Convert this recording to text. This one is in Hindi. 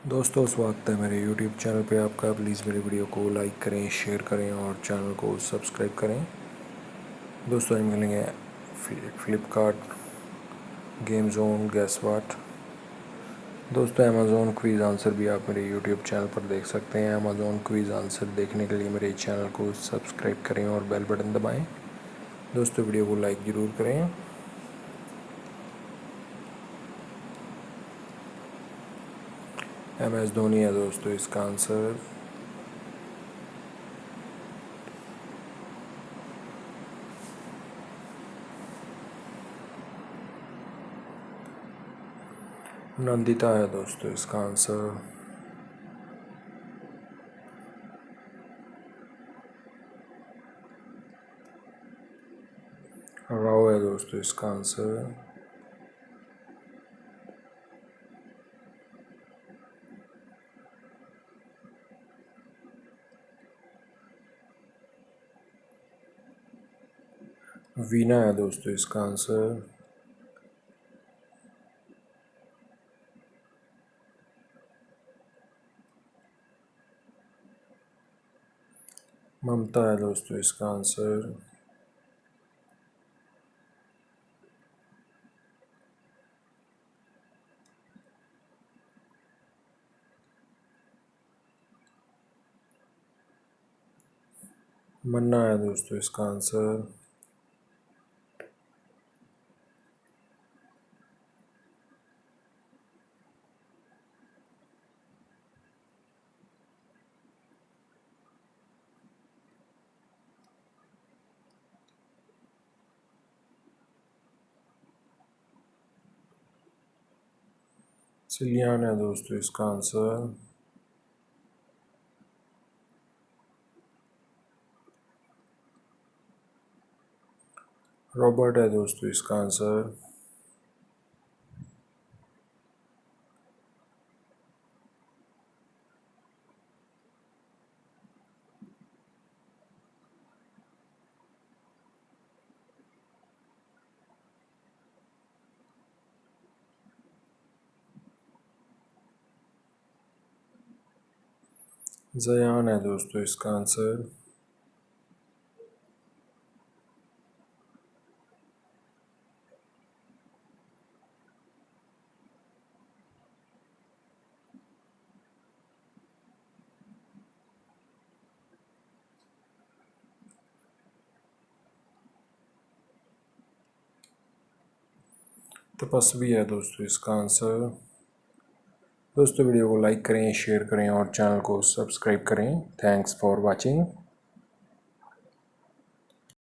दोस्तों स्वागत है मेरे YouTube चैनल पे आपका। प्लीज़ मेरे वीडियो को लाइक करें, शेयर करें और चैनल को सब्सक्राइब करें। दोस्तों हम खेलेंगे फ्लिपकार्ट गेम जोन गैस वाट। दोस्तों अमेज़ोन क्विज़ आंसर भी आप मेरे YouTube चैनल पर देख सकते हैं। अमेज़ोन क्विज़ आंसर देखने के लिए मेरे चैनल को सब्सक्राइब करें और बेल बटन दबाएँ। दोस्तों वीडियो को लाइक ज़रूर करें। MS धोनी है दोस्तों इसका आंसर। नंदिता है दोस्तों इसका आंसर। राव है दोस्तों इसका आंसर। वीना है दोस्तों इसका आंसर। ममता है दोस्तों इसका आंसर। मन्ना है दोस्तों इसका आंसर। सिलियान है दोस्तों इसका आंसर। रॉबर्ट है दोस्तों इसका आंसर। जयान है दोस्तों इसका आंसर। तपस्वी है दोस्तों इसका आंसर। दोस्तों वीडियो को लाइक करें, शेयर करें और चैनल को सब्सक्राइब करें। Thanks for watching.